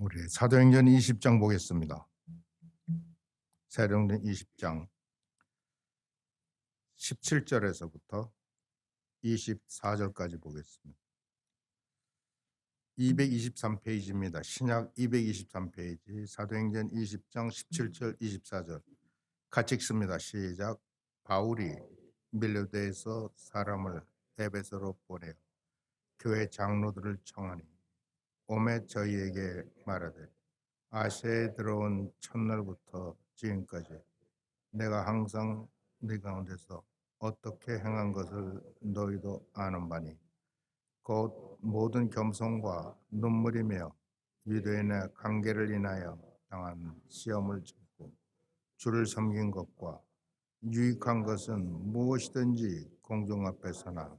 우리 사도행전 20장 보겠습니다. 사도행전 20장 17절에서부터 24절까지 보겠습니다. 223페이지입니다. 신약 223페이지 사도행전 20장 17절 24절 같이 읽습니다. 시작. 바울이 밀레도에서 사람을 에베소로 보내어 교회 장로들을 청하니 오매 저희에게 말하되 아시아에 들어온 첫날부터 지금까지 내가 항상 네 가운데서 어떻게 행한 것을 너희도 아는 바니 곧 모든 겸손과 눈물이며 유대인의 관계를 인하여 당한 시험을 참고 주를 섬긴 것과 유익한 것은 무엇이든지 공중 앞에서나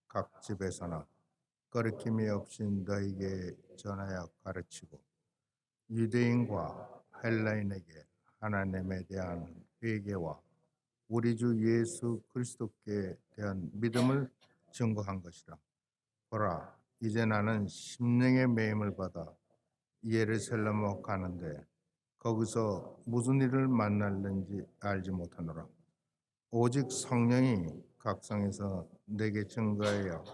각 집에서나 거리낌이 없이 너희에게 전하여 가르치고 유대인과 헬라인에게 하나님에 대한 회개와 우리 주 예수 그리스도께 대한 믿음을 증거한 것이라. 보라, 이제 나는 심령의 매임을 받아 예루살렘으로 가는데 거기서 무슨 일을 만날는지 알지 못하노라. 오직 성령이 각성에서 내게 증거하여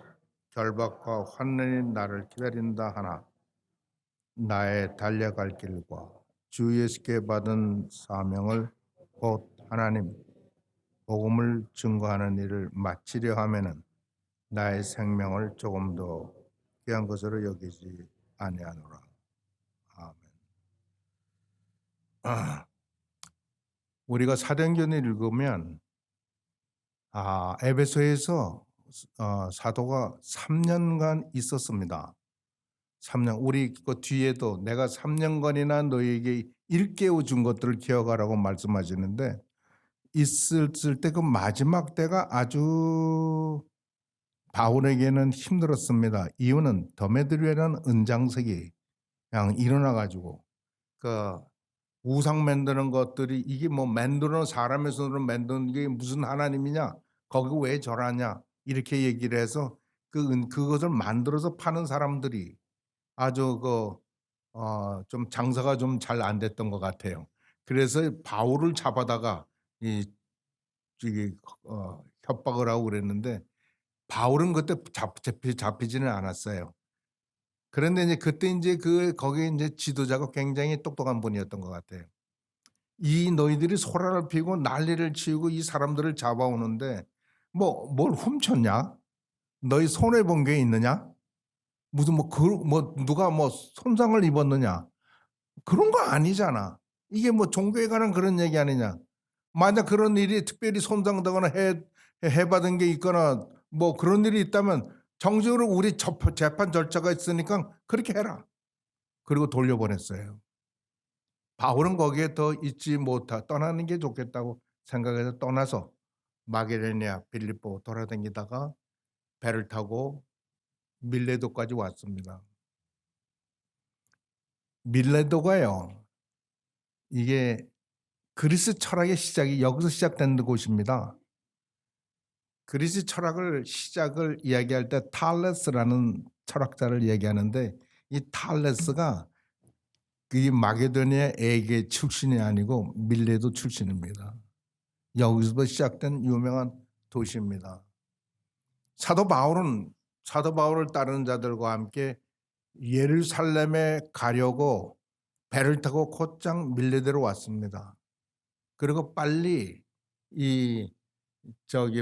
결박과 환난이 나를 기다린다 하나 나의 달려갈 길과 주 예수께 받은 사명을 곧 하나님 복음을 증거하는 일을 마치려 하면은 나의 생명을 조금 더 귀한 것으로 여기지 아니하노라. 아멘. 우리가 사도행전을 읽으면 에베소에서 사도가 3년간 있었습니다. 3년. 우리 그 뒤에도 내가 3년간이나 너희에게 일깨워 준 것들을 기억하라고 말씀하시는데 있을 때 그 마지막 때가 아주 바울에게는 힘들었습니다. 이유는 더메드리오라는 은장색이 그냥 일어나가지고 그 우상 만드는 것들이 이게 뭐 만드는 사람의 손으로 만드는 게 무슨 하나님이냐? 거기 왜 절하냐? 이렇게 얘기를 해서 그것을 만들어서 파는 사람들이 아주 좀 장사가 좀 잘 안 됐던 것 같아요. 그래서 바울을 잡아다가 협박을 하고 그랬는데 바울은 그때 잡히지는 않았어요. 그런데 이제 그때 이제 거기 이제 지도자가 굉장히 똑똑한 분이었던 것 같아요. 이 너희들이 소란을 피우고 난리를 치우고 이 사람들을 잡아오는데 뭘 훔쳤냐? 너희 손해 본 게 있느냐? 무슨 누가 손상을 입었느냐? 그런 거 아니잖아. 이게 종교에 관한 그런 얘기 아니냐? 만약 그런 일이 특별히 손상되거나 해받은 게 있거나 그런 일이 있다면 정식으로 우리 재판 절차가 있으니까 그렇게 해라. 그리고 돌려보냈어요. 바울은 거기에 더 있지 못하 떠나는 게 좋겠다고 생각해서 떠나서 마게도니아, 빌립보 돌아다니다가 배를 타고 밀레도까지 왔습니다. 밀레도가요. 이게 그리스 철학의 시작이 여기서 시작된 곳입니다. 그리스 철학을 시작을 이야기할 때 탈레스라는 철학자를 얘기하는데 이 탈레스가 이 마게도니아 에게 출신이 아니고 밀레도 출신입니다. 여기서부터 시작된 유명한 도시입니다. 사도 바울을 따르는 자들과 함께 예루살렘에 가려고 배를 타고 곧장 밀레도로 왔습니다. 그리고 빨리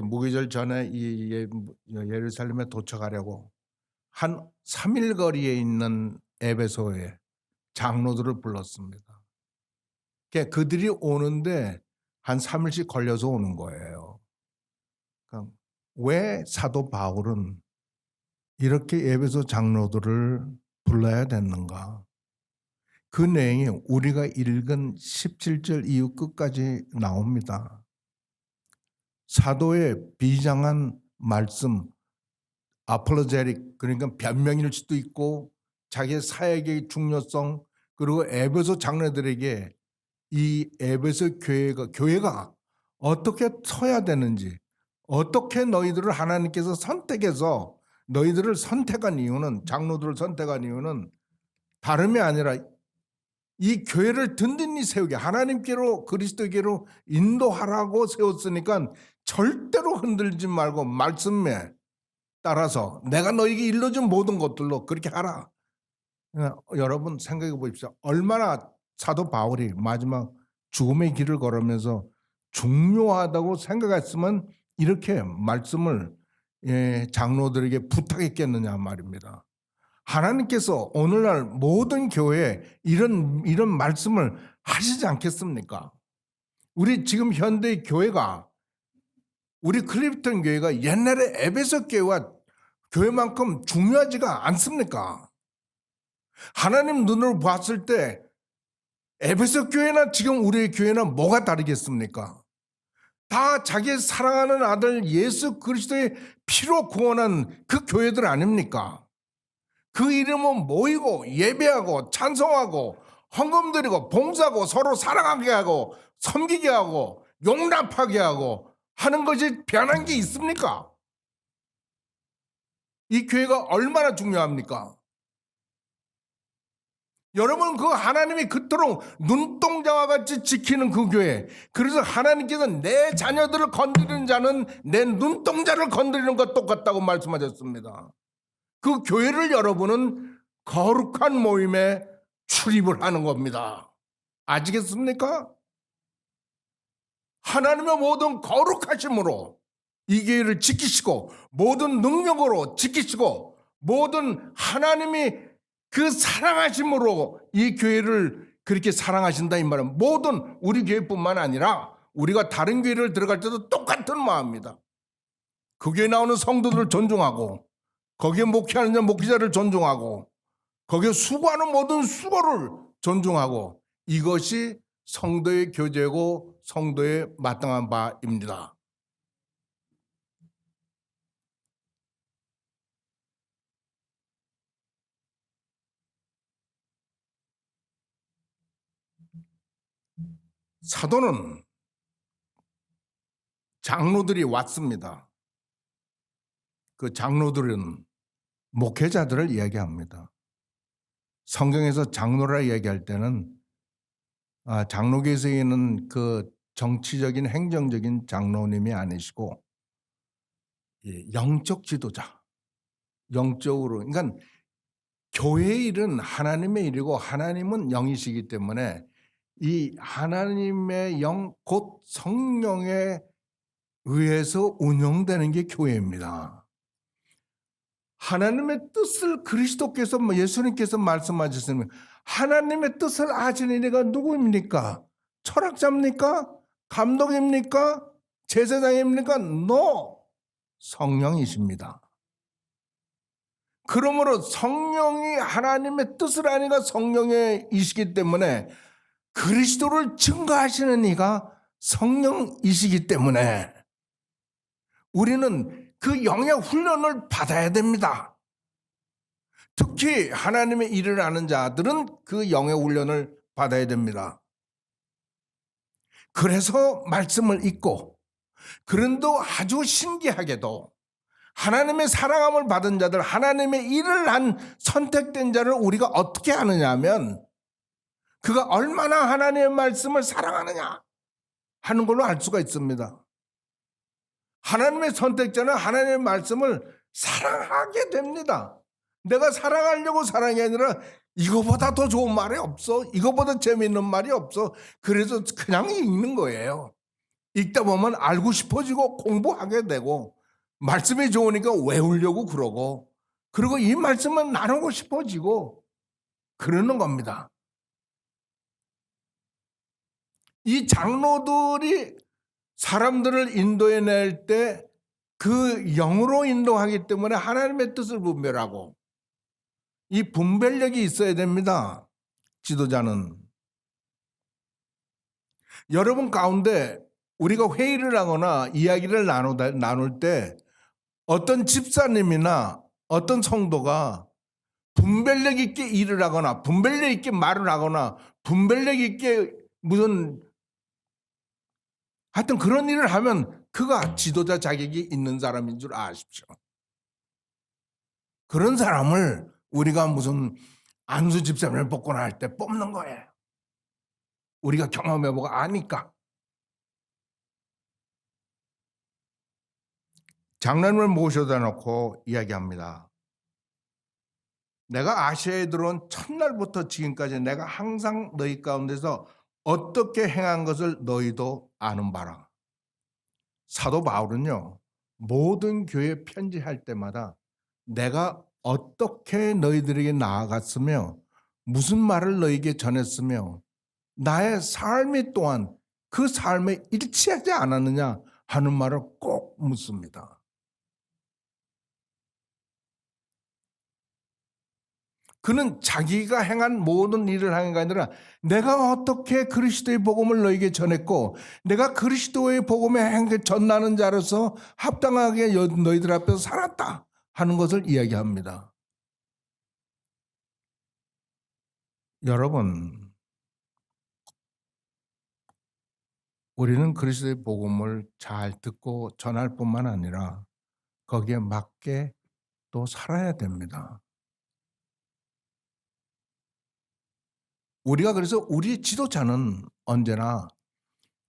무기절 전에 예루살렘에 도착하려고 한 3일 거리에 있는 에베소에 장로들을 불렀습니다. 그들이 오는데 한 3일씩 걸려서 오는 거예요. 그러니까 왜 사도 바울은 이렇게 에베소 장로들을 불러야 됐는가? 그 내용이 우리가 읽은 17절 이후 끝까지 나옵니다. 사도의 비장한 말씀, 아폴로제틱, 그러니까 변명일 수도 있고 자기의 사역의 중요성, 그리고 에베소 장로들에게 이 에베소 교회가 어떻게 서야 되는지, 어떻게 너희들을 하나님께서 선택해서 너희들을 선택한 이유는, 장로들을 선택한 이유는 다름이 아니라 이 교회를 든든히 세우게 하나님께로 그리스도께로 인도하라고 세웠으니까 절대로 흔들지 말고 말씀에 따라서 내가 너에게 일러준 모든 것들로 그렇게 하라. 여러분 생각해 보십시오. 얼마나 사도 바울이 마지막 죽음의 길을 걸으면서 중요하다고 생각했으면 이렇게 말씀을 장로들에게 부탁했겠느냐 말입니다. 하나님께서 오늘날 모든 교회에 이런 말씀을 하시지 않겠습니까? 우리 지금 현대 교회가 우리 클리프턴 교회가 옛날에 에베소 교회와 교회만큼 중요하지가 않습니까? 하나님 눈으로 봤을 때 에베소 교회나 지금 우리의 교회나 뭐가 다르겠습니까? 다 자기 사랑하는 아들 예수 그리스도의 피로 구원한 그 교회들 아닙니까? 그 이름은 모이고 예배하고 찬송하고 헌금 드리고 봉사하고 서로 사랑하게 하고 섬기게 하고 용납하게 하고 하는 것이 변한 게 있습니까? 이 교회가 얼마나 중요합니까? 여러분 그 하나님이 그토록 눈동자와 같이 지키는 그 교회, 그래서 하나님께서 내 자녀들을 건드리는 자는 내 눈동자를 건드리는 것 똑같다고 말씀하셨습니다. 그 교회를 여러분은 거룩한 모임에 출입을 하는 겁니다. 아시겠습니까? 하나님의 모든 거룩하심으로 이 교회를 지키시고 모든 능력으로 지키시고 모든 하나님이 그 사랑하심으로 이 교회를 그렇게 사랑하신다 이 말은 모든 우리 교회뿐만 아니라 우리가 다른 교회를 들어갈 때도 똑같은 마음입니다. 그 교회에 나오는 성도들을 존중하고 거기에 목회하는 목회자를 존중하고 거기에 수고하는 모든 수고를 존중하고 이것이 성도의 교제고 성도의 마땅한 바입니다. 사도는 장로들이 왔습니다. 그 장로들은 목회자들을 이야기합니다. 성경에서 장로라 이야기할 때는 장로교에서는 그 정치적인 행정적인 장로님이 아니시고 영적 지도자, 영적으로 그러니까 교회의 일은 하나님의 일이고 하나님은 영이시기 때문에 이 하나님의 영 곧 성령에 의해서 운영되는 게 교회입니다. 하나님의 뜻을 그리스도께서 예수님께서 말씀하셨으면 하나님의 뜻을 아시는 이가 누구입니까? 철학자입니까? 감독입니까? 제사장입니까? No! 성령이십니다. 그러므로 성령이 하나님의 뜻을 아니가 성령이시기 때문에 그리스도를 증거하시는 이가 성령이시기 때문에 우리는 그 영의 훈련을 받아야 됩니다. 특히 하나님의 일을 아는 자들은 그 영의 훈련을 받아야 됩니다. 그래서 말씀을 읽고 그런데 아주 신기하게도 하나님의 사랑함을 받은 자들, 하나님의 일을 한 선택된 자를 우리가 어떻게 아느냐 하면 그가 얼마나 하나님의 말씀을 사랑하느냐 하는 걸로 알 수가 있습니다. 하나님의 선택자는 하나님의 말씀을 사랑하게 됩니다. 내가 사랑하려고 사랑이 아니라 이거보다 더 좋은 말이 없어. 이거보다 재미있는 말이 없어. 그래서 그냥 읽는 거예요. 읽다 보면 알고 싶어지고 공부하게 되고 말씀이 좋으니까 외우려고 그러고 그리고 이 말씀은 나누고 싶어지고 그러는 겁니다. 이 장로들이 사람들을 인도해낼 때 그 영으로 인도하기 때문에 하나님의 뜻을 분별하고 이 분별력이 있어야 됩니다. 지도자는. 여러분 가운데 우리가 회의를 하거나 이야기를 나눌 때 어떤 집사님이나 어떤 성도가 분별력 있게 일을 하거나 분별력 있게 말을 하거나 분별력 있게 무슨 하여튼 그런 일을 하면 그가 지도자 자격이 있는 사람인 줄 아십시오. 그런 사람을 우리가 무슨 안수 집사님을 뽑거나 할 때 뽑는 거예요. 우리가 경험해보고 아니까. 장로님을 모셔다 놓고 이야기합니다. 내가 아시아에 들어온 첫날부터 지금까지 내가 항상 너희 가운데서 어떻게 행한 것을 너희도 아는 바라. 사도 바울은요, 모든 교회 편지할 때마다 내가 어떻게 너희들에게 나아갔으며 무슨 말을 너희에게 전했으며 나의 삶이 또한 그 삶에 일치하지 않았느냐 하는 말을 꼭 묻습니다. 그는 자기가 행한 모든 일을 하는 게 아니라 내가 어떻게 그리스도의 복음을 너에게 전했고 내가 그리스도의 복음에 전하는 자로서 합당하게 너희들 앞에서 살았다 하는 것을 이야기합니다. 여러분, 우리는 그리스도의 복음을 잘 듣고 전할 뿐만 아니라 거기에 맞게 또 살아야 됩니다. 우리가 그래서 우리 지도자는 언제나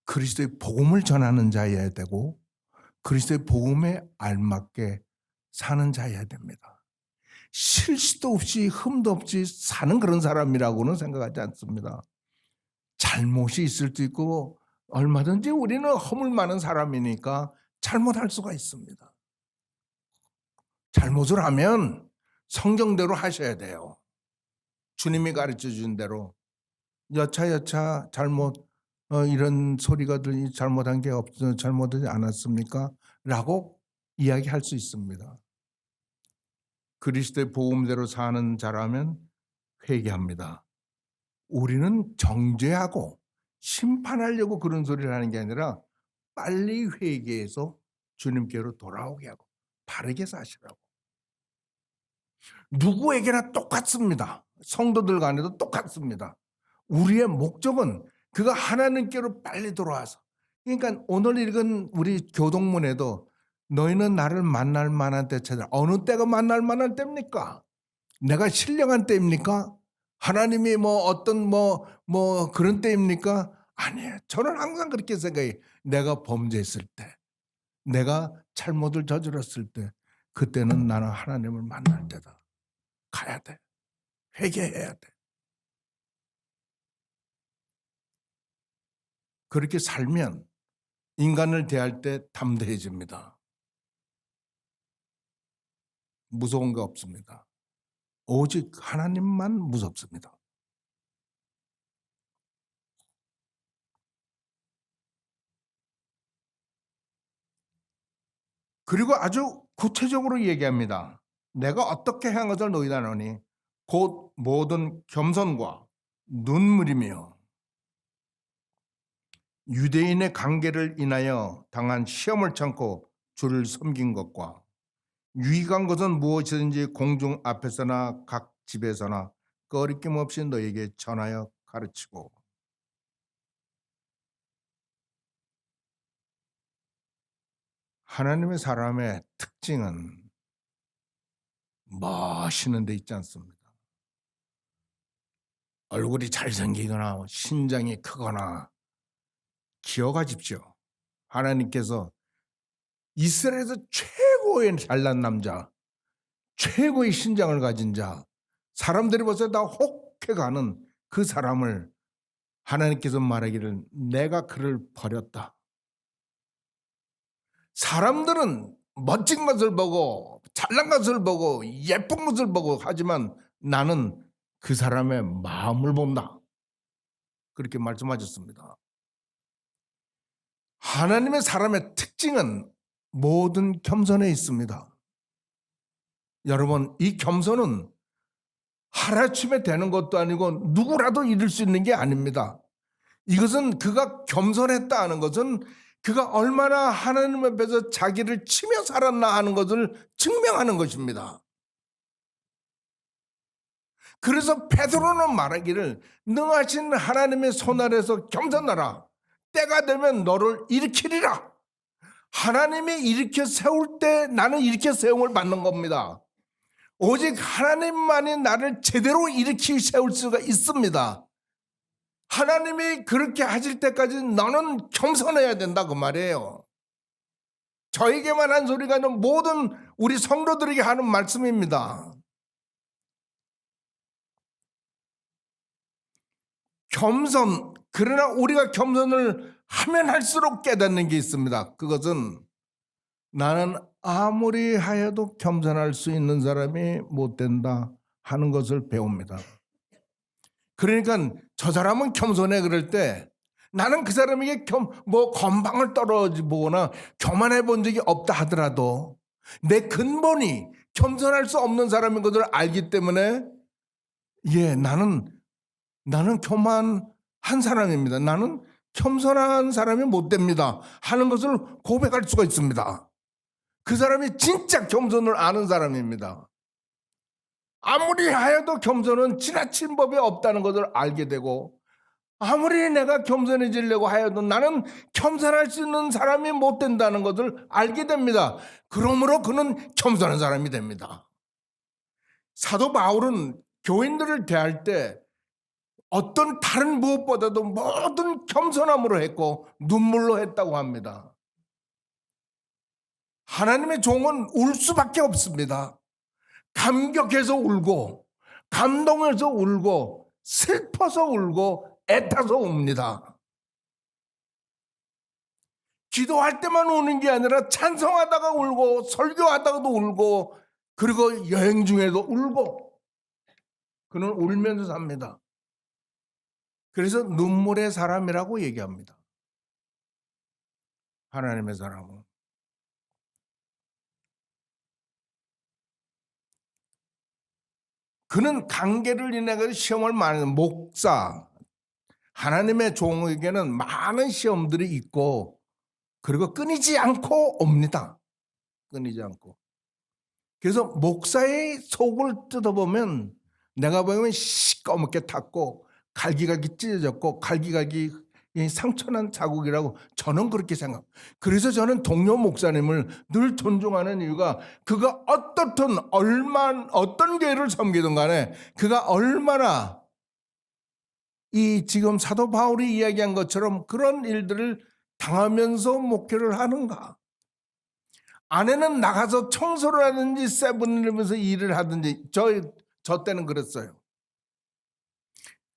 그리스도의 복음을 전하는 자여야 되고 그리스도의 복음에 알맞게 사는 자여야 됩니다. 실수도 없이 흠도 없이 사는 그런 사람이라고는 생각하지 않습니다. 잘못이 있을 수도 있고 얼마든지 우리는 허물 많은 사람이니까 잘못할 수가 있습니다. 잘못을 하면 성경대로 하셔야 돼요. 주님이 가르쳐 주신 대로 여차여차 잘못 이런 소리가 들리 잘못한 게 잘못하지 않았습니까? 라고 이야기할 수 있습니다. 그리스도의 복음대로 사는 자라면 회개합니다. 우리는 정죄하고 심판하려고 그런 소리를 하는 게 아니라 빨리 회개해서 주님께로 돌아오게 하고 바르게 사시라고. 누구에게나 똑같습니다. 성도들 간에도 똑같습니다. 우리의 목적은 그가 하나님께로 빨리 돌아와서 그러니까 오늘 읽은 우리 교동문에도 너희는 나를 만날 만한 때 찾아. 어느 때가 만날 만한 때입니까? 내가 신령한 때입니까? 하나님이 어떤 그런 때입니까? 아니에요. 저는 항상 그렇게 생각해요. 내가 범죄했을 때, 내가 잘못을 저질렀을 때, 그때는 나는 하나님을 만날 때다. 가야 돼. 회개해야 돼. 그렇게 살면 인간을 대할 때 담대해집니다. 무서운 게 없습니다. 오직 하나님만 무섭습니다. 그리고 아주 구체적으로 얘기합니다. 내가 어떻게 한 것을 너희다 하노니 곧 모든 겸손과 눈물이며 유대인의 관계를 인하여 당한 시험을 참고 주를 섬긴 것과 유익한 것은 무엇이든지 공중 앞에서나 각 집에서나 꺼리낌 없이 너에게 전하여 가르치고 하나님의 사람의 특징은 멋있는 데 있지 않습니다. 얼굴이 잘생기거나 신장이 크거나 기억하십시오. 하나님께서 이스라엘에서 최고의 잘난 남자, 최고의 신장을 가진 자, 사람들이 벌써 다 혹해가는 그 사람을 하나님께서 말하기를 내가 그를 버렸다. 사람들은 멋진 것을 보고 잘난 것을 보고 예쁜 것을 보고 하지만 나는 그 사람의 마음을 본다. 그렇게 말씀하셨습니다. 하나님의 사람의 특징은 모든 겸손에 있습니다. 여러분, 이 겸손은 하루아침에 되는 것도 아니고 누구라도 이룰 수 있는 게 아닙니다. 이것은 그가 겸손했다 하는 것은 그가 얼마나 하나님 앞에서 자기를 치며 살았나 하는 것을 증명하는 것입니다. 그래서 베드로는 말하기를 능하신 하나님의 손 아래서 겸손하라. 때가 되면 너를 일으키리라. 하나님이 일으켜 세울 때 나는 일으켜 세움을 받는 겁니다. 오직 하나님만이 나를 제대로 일으키 세울 수가 있습니다. 하나님이 그렇게 하실 때까지 너는 겸손해야 된다 그 말이에요. 저에게만 한 소리가 아니라 모든 우리 성도들에게 하는 말씀입니다. 겸손, 그러나 우리가 겸손을 하면 할수록 깨닫는 게 있습니다. 그것은 나는 아무리 하여도 겸손할 수 있는 사람이 못 된다 하는 것을 배웁니다. 그러니까 저 사람은 겸손해 그럴 때 나는 그 사람에게 건방을 떨어보거나 교만해 본 적이 없다 하더라도 내 근본이 겸손할 수 없는 사람인 것을 알기 때문에 나는 교만한 사람입니다. 나는 겸손한 사람이 못 됩니다 하는 것을 고백할 수가 있습니다. 그 사람이 진짜 겸손을 아는 사람입니다. 아무리 하여도 겸손은 지나친 법이 없다는 것을 알게 되고, 아무리 내가 겸손해지려고 하여도 나는 겸손할 수 있는 사람이 못 된다는 것을 알게 됩니다. 그러므로 그는 겸손한 사람이 됩니다. 사도 바울은 교인들을 대할 때 어떤 다른 무엇보다도 모든 겸손함으로 했고 눈물로 했다고 합니다. 하나님의 종은 울 수밖에 없습니다. 감격해서 울고 감동해서 울고 슬퍼서 울고 애타서 웁니다. 기도할 때만 우는 게 아니라 찬송하다가 울고 설교하다가도 울고 그리고 여행 중에도 울고 그는 울면서 삽니다. 그래서 눈물의 사람이라고 얘기합니다. 하나님의 사람은. 그는 관계를 인해 시험을 많이 목사, 하나님의 종에게는 많은 시험들이 있고 그리고 끊이지 않고 옵니다. 끊이지 않고. 그래서 목사의 속을 뜯어보면 내가 보면 시꺼멓게 탔고 갈기갈기 찢어졌고 갈기갈기 상처난 자국이라고 저는 그렇게 생각합니다. 그래서 저는 동료 목사님을 늘 존중하는 이유가 그가 어떤 교회를 섬기든 간에 그가 얼마나 이 지금 사도 바울이 이야기한 것처럼 그런 일들을 당하면서 목회를 하는가. 아내는 나가서 청소를 하든지 세븐일레븐에서 일을 하든지 저 때는 그랬어요.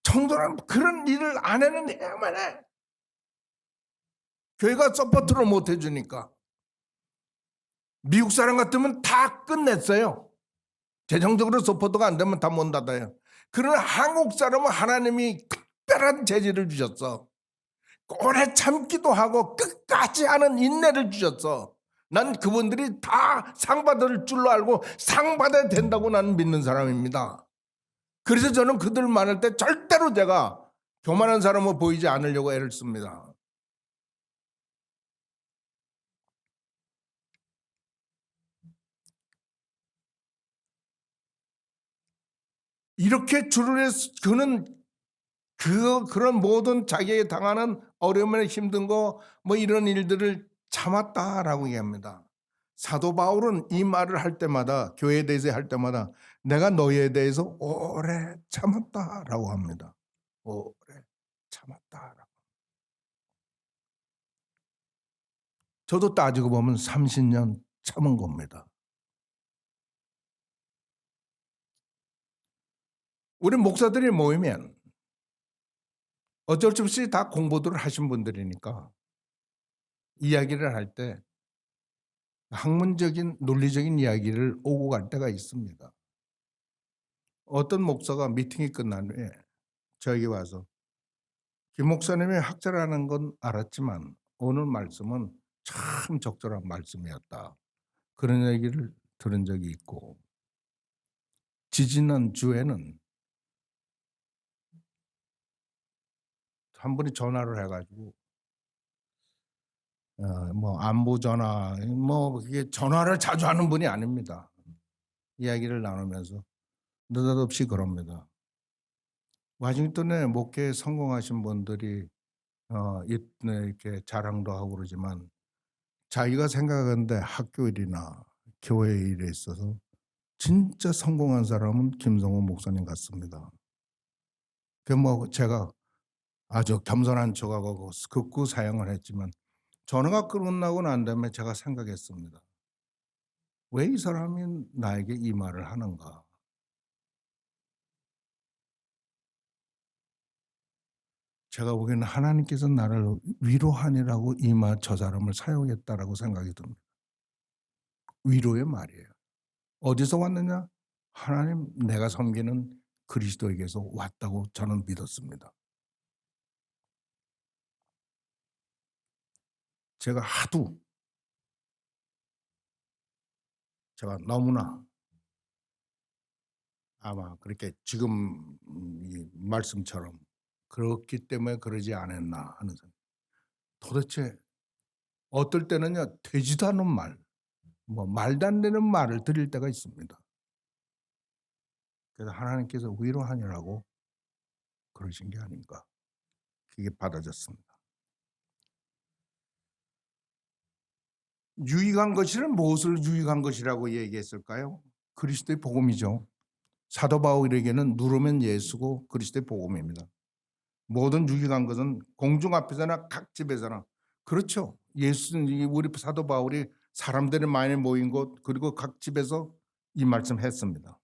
청소는 그런 일을 아내는 해야만 해. 교회가 서포트를 못 해주니까. 미국 사람 같으면 다 끝냈어요. 재정적으로 서포트가 안 되면 다 문 닫아요. 그러나 한국 사람은 하나님이 특별한 재질을 주셨어. 오래 참기도 하고 끝까지 하는 인내를 주셨어. 난 그분들이 다 상 받을 줄로 알고 상 받아야 된다고 나는 믿는 사람입니다. 그래서 저는 그들 만날 때 절대로 제가 교만한 사람으로 보이지 않으려고 애를 씁니다. 이렇게 그는 그런 모든 자기에게 당하는 어려움에 힘든 거 이런 일들을 참았다라고 얘기합니다. 사도 바울은 이 말을 할 때마다 교회에 대해서 할 때마다 내가 너희에 대해서 오래 참았다라고 합니다. 오래 참았다라고. 저도 따지고 보면 30년 참은 겁니다. 우리 목사들이 모이면 어쩔 수 없이 다 공부들을 하신 분들이니까 이야기를 할 때 학문적인 논리적인 이야기를 오고 갈 때가 있습니다. 어떤 목사가 미팅이 끝난 후에 저에게 와서 김 목사님이 학자라는 건 알았지만 오늘 말씀은 참 적절한 말씀이었다. 그런 얘기를 들은 적이 있고 지지난 주에는 한 분이 전화를 해가지고 안부 전화 그게 전화를 자주 하는 분이 아닙니다. 이야기를 나누면서 느닷없이 그럽니다. 워싱턴에 목회에 성공하신 분들이 이렇게 자랑도 하고 그러지만 자기가 생각하는데 학교 일이나 교회 일에 있어서 진짜 성공한 사람은 김성호 목사님 같습니다. 제가 아주 겸손한 척하고 극구 사양을 했지만 전화가 끝나고 난 다음에 제가 생각했습니다. '왜 이 사람이 나에게 이 말을 하는가?' 제가 보기에는 하나님께서 나를 위로하니라고 저 사람을 사용했다라고 생각이 듭니다. 위로의 말이에요. 어디서 왔느냐? 하나님 내가 섬기는 그리스도에게서 왔다고 저는 믿었습니다. 제가 하도 제가 너무나 아마 그렇게 지금 이 말씀처럼 그렇기 때문에 그러지 않았나 하는 생각. 도대체 어떨 때는요 되지도 않은 말, 뭐 말도 안 되는 말을 드릴 때가 있습니다. 그래서 하나님께서 위로하니라고 그러신 게 아닌가 그게 받아졌습니다. 유익한 것이란 무엇을 유익한 것이라고 얘기했을까요? 그리스도의 복음이죠. 사도 바울에게는 누르면 예수고 그리스도의 복음입니다. 모든 유익한 것은 공중 앞에서나 각 집에서나 그렇죠. 예수는 우리 사도 바울이 사람들이 많이 모인 곳 그리고 각 집에서 이 말씀했습니다.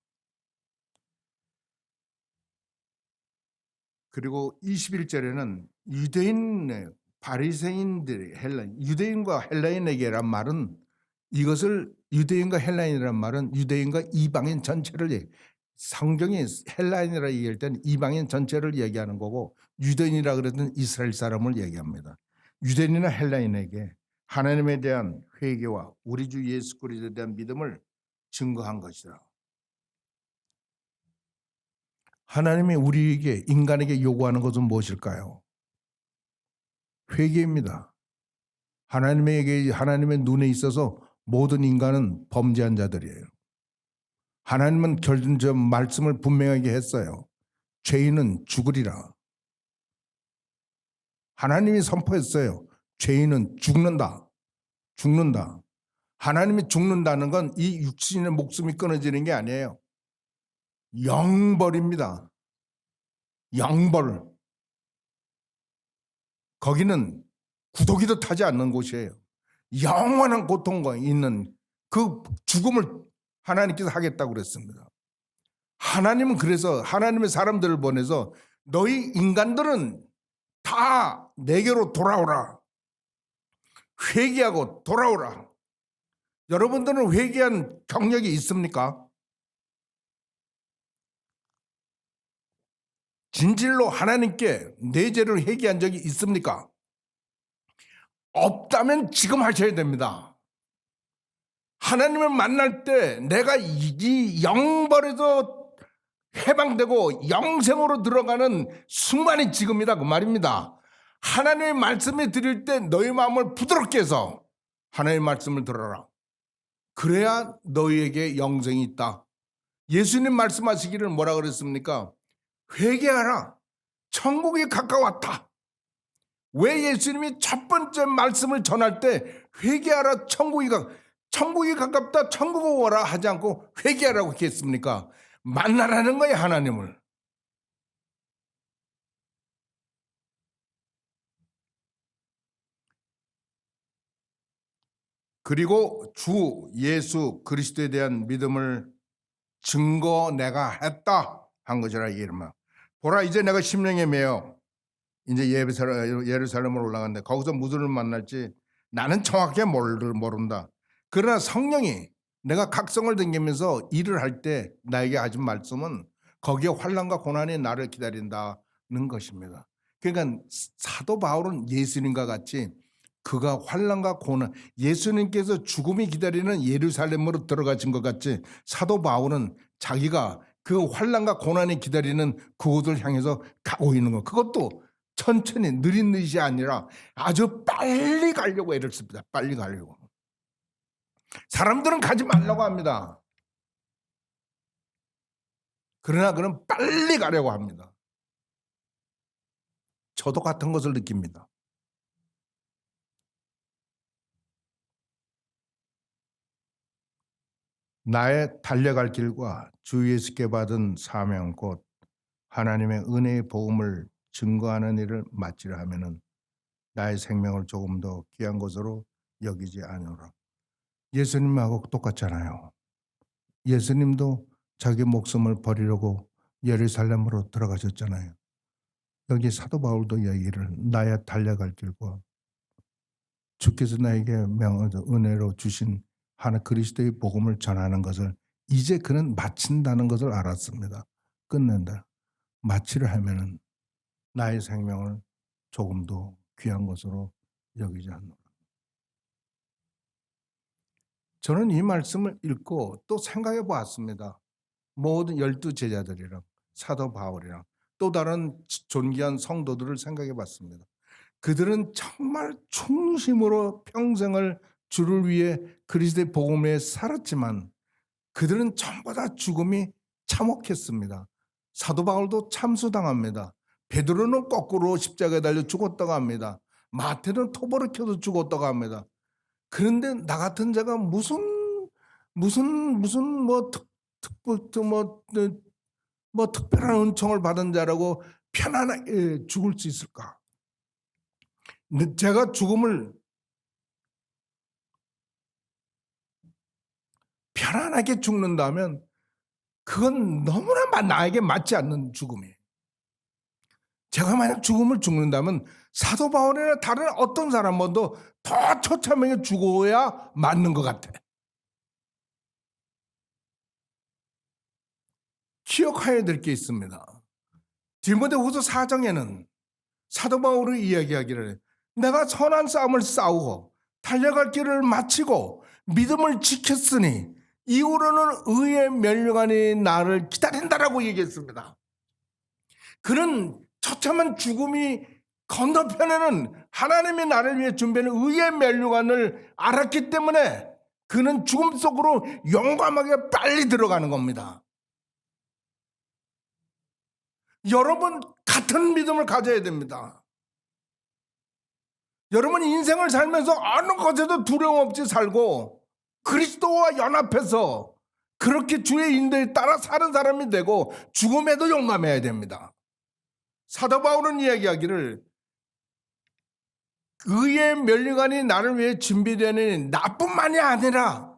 그리고 21절에는 유대인 바리새인들이 유대인과 헬라인에게란 말은 이것을 유대인과 헬라인이란 말은 유대인과 이방인 전체를 성경이 헬라인이라 얘기할 때는 이방인 전체를 얘기하는 거고 유대인이라 그러던 이스라엘 사람을 얘기합니다. 유대인이나 헬라인에게 하나님에 대한 회개와 우리 주 예수 그리스도에 대한 믿음을 증거한 것이다. 하나님이 우리에게 인간에게 요구하는 것은 무엇일까요? 회개입니다. 하나님의 눈에 있어서 모든 인간은 범죄한 자들이에요. 하나님은 결정 말씀을 분명하게 했어요. 죄인은 죽으리라. 하나님이 선포했어요. 죄인은 죽는다. 죽는다. 하나님이 죽는다는 건 이 육신의 목숨이 끊어지는 게 아니에요. 영벌입니다. 영벌. 거기는 구더기도 타지 않는 곳이에요. 영원한 고통과 있는 그 죽음을 하나님께서 하겠다고 그랬습니다. 하나님은 그래서 하나님의 사람들을 보내서 너희 인간들은 다 내게로 돌아오라. 회개하고 돌아오라. 여러분들은 회개한 경력이 있습니까? 진실로 하나님께 내 죄를 회개한 적이 있습니까? 없다면 지금 하셔야 됩니다. 하나님을 만날 때 내가 이 영벌에서 해방되고 영생으로 들어가는 순간이 지금이다 그 말입니다. 하나님의 말씀을 드릴 때 너희 마음을 부드럽게 해서 하나님의 말씀을 들어라. 그래야 너희에게 영생이 있다. 예수님 말씀하시기를 뭐라 그랬습니까? 회개하라. 천국이 가까웠다. 왜 예수님이 첫 번째 말씀을 전할 때 회개하라 천국이 가깝다 천국에 오라 하지 않고 회개하라고 했습니까? 만나라는 거예요 하나님을. 그리고 주 예수 그리스도에 대한 믿음을 증거 내가 했다 한 것이라 이르마. 보라 이제 내가 심령에 매여 이제 예루살렘으로 올라갔는데 거기서 무엇을 만날지 나는 정확히 모른다. 그러나 성령이 내가 각성을 댕기면서 일을 할 때 나에게 하신 말씀은 거기에 환난과 고난이 나를 기다린다는 것입니다. 그러니까 사도 바울은 예수님과 같이 그가 환난과 고난 예수님께서 죽음이 기다리는 예루살렘으로 들어가신 것 같이 사도 바울은 자기가 그 환난과 고난이 기다리는 그곳을 향해서 가고 있는 것 그것도 천천히 느린 것이 아니라 아주 빨리 가려고 애를 씁니다. 빨리 가려고. 사람들은 가지 말라고 합니다. 그러나 그는 빨리 가려고 합니다. 저도 같은 것을 느낍니다. 나의 달려갈 길과 주 예수께 받은 사명 곧 하나님의 은혜의 복음을 증거하는 일을 마치려 하면은 나의 생명을 조금 더 귀한 것으로 여기지 아니하라. 예수님하고 똑같잖아요. 예수님도 자기 목숨을 버리려고 예루살렘으로 들어가셨잖아요. 여기 사도 바울도 얘기를 나의 달려갈 길과 주께서 나에게 은혜로 주신 하나 그리스도의 복음을 전하는 것을 이제 그는 마친다는 것을 알았습니다. 끝낸다. 마치려 하면은 나의 생명을 조금 더 귀한 것으로 여기지 않노라. 저는 이 말씀을 읽고 또 생각해 보았습니다. 모든 12 제자들이랑 사도 바울이랑 또 다른 존귀한 성도들을 생각해 봤습니다. 그들은 정말 충심으로 평생을 주를 위해 그리스도의 복음 위에 살았지만 그들은 전부 다 죽음이 참혹했습니다. 사도 바울도 참수당합니다. 베드로는 거꾸로 십자가에 달려 죽었다고 합니다. 마태는 토벌을 켜서 죽었다고 합니다. 그런데 나 같은 자가 무슨 특별한 은총을 받은 자라고 편안하게 죽을 수 있을까? 근데 제가 죽음을 편안하게 죽는다면 그건 너무나 나에게 맞지 않는 죽음이에요. 제가 만약 죽음을 죽는다면 사도 바울이나 다른 어떤 사람보다도 더 처참하게 죽어야 맞는 것 같아. 기억해야 될 게 있습니다. 디모데후서 4장에는 사도 바울이 이야기하기를 해요. 내가 선한 싸움을 싸우고 달려갈 길을 마치고 믿음을 지켰으니 이후로는 의의 면류관이 나를 기다린다라고 얘기했습니다. 그는 처참한 죽음이 건너편에는 하나님이 나를 위해 준비하는 의의 면류관을 알았기 때문에 그는 죽음 속으로 용감하게 빨리 들어가는 겁니다. 여러분 같은 믿음을 가져야 됩니다. 여러분 인생을 살면서 어느 것에도 두려움 없이 살고 그리스도와 연합해서 그렇게 주의 인도에 따라 사는 사람이 되고 죽음에도 용감해야 됩니다. 사도 바울은 이야기하기를 의의 면류관이 나를 위해 준비되는 나뿐만이 아니라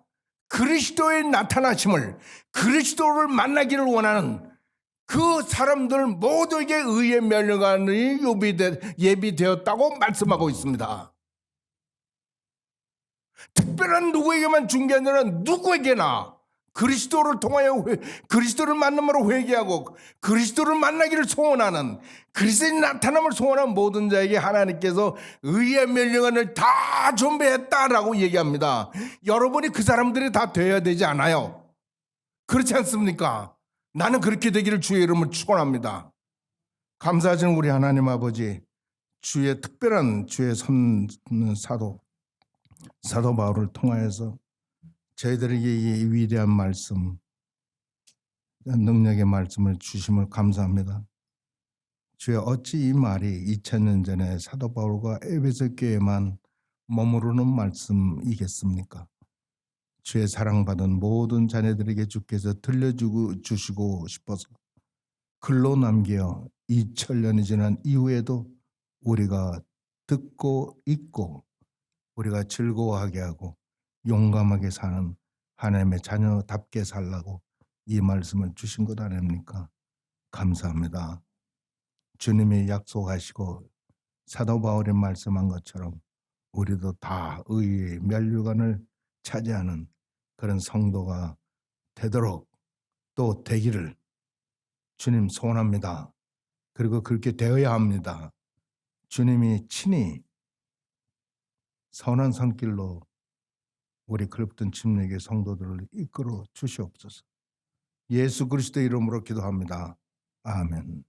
그리스도의 나타나심을 그리스도를 만나기를 원하는 그 사람들 모두에게 의의 면류관이 예비되었다고 말씀하고 있습니다. 특별한 누구에게만 준 게 아니라 누구에게나 그리스도를 통하여 그리스도를 만남으로 회개하고 그리스도를 만나기를 소원하는 그리스도의 나타남을 소원하는 모든 자에게 하나님께서 의의 면류관을 다 준비했다라고 얘기합니다. 여러분이 그 사람들이 다 되어야 되지 않아요. 그렇지 않습니까? 나는 그렇게 되기를 주의 이름으로 축원합니다. 감사하시는 우리 하나님 아버지, 주의 특별한 주의 사도 바울을 통하여서 저희들에게 이 위대한 말씀, 능력의 말씀을 주심을 감사합니다. 주여, 어찌 이 말이 2000년 전에 사도 바울과 에베소 교회만 머무르는 말씀이겠습니까? 주의 사랑받은 모든 자녀들에게 주께서 들려주시고 싶어서 글로 남겨 2000년이 지난 이후에도 우리가 듣고 읽고 우리가 즐거워하게 하고 용감하게 사는 하나님의 자녀답게 살라고 이 말씀을 주신 것 아닙니까? 감사합니다. 주님이 약속하시고 사도 바울이 말씀한 것처럼 우리도 다 의의 면류관을 차지하는 그런 성도가 되도록 또 되기를 주님 소원합니다. 그리고 그렇게 되어야 합니다. 주님이 친히 선한 손길로 우리 클럽든 침례교회 성도들을 이끌어 주시옵소서. 예수 그리스도 이름으로 기도합니다. 아멘.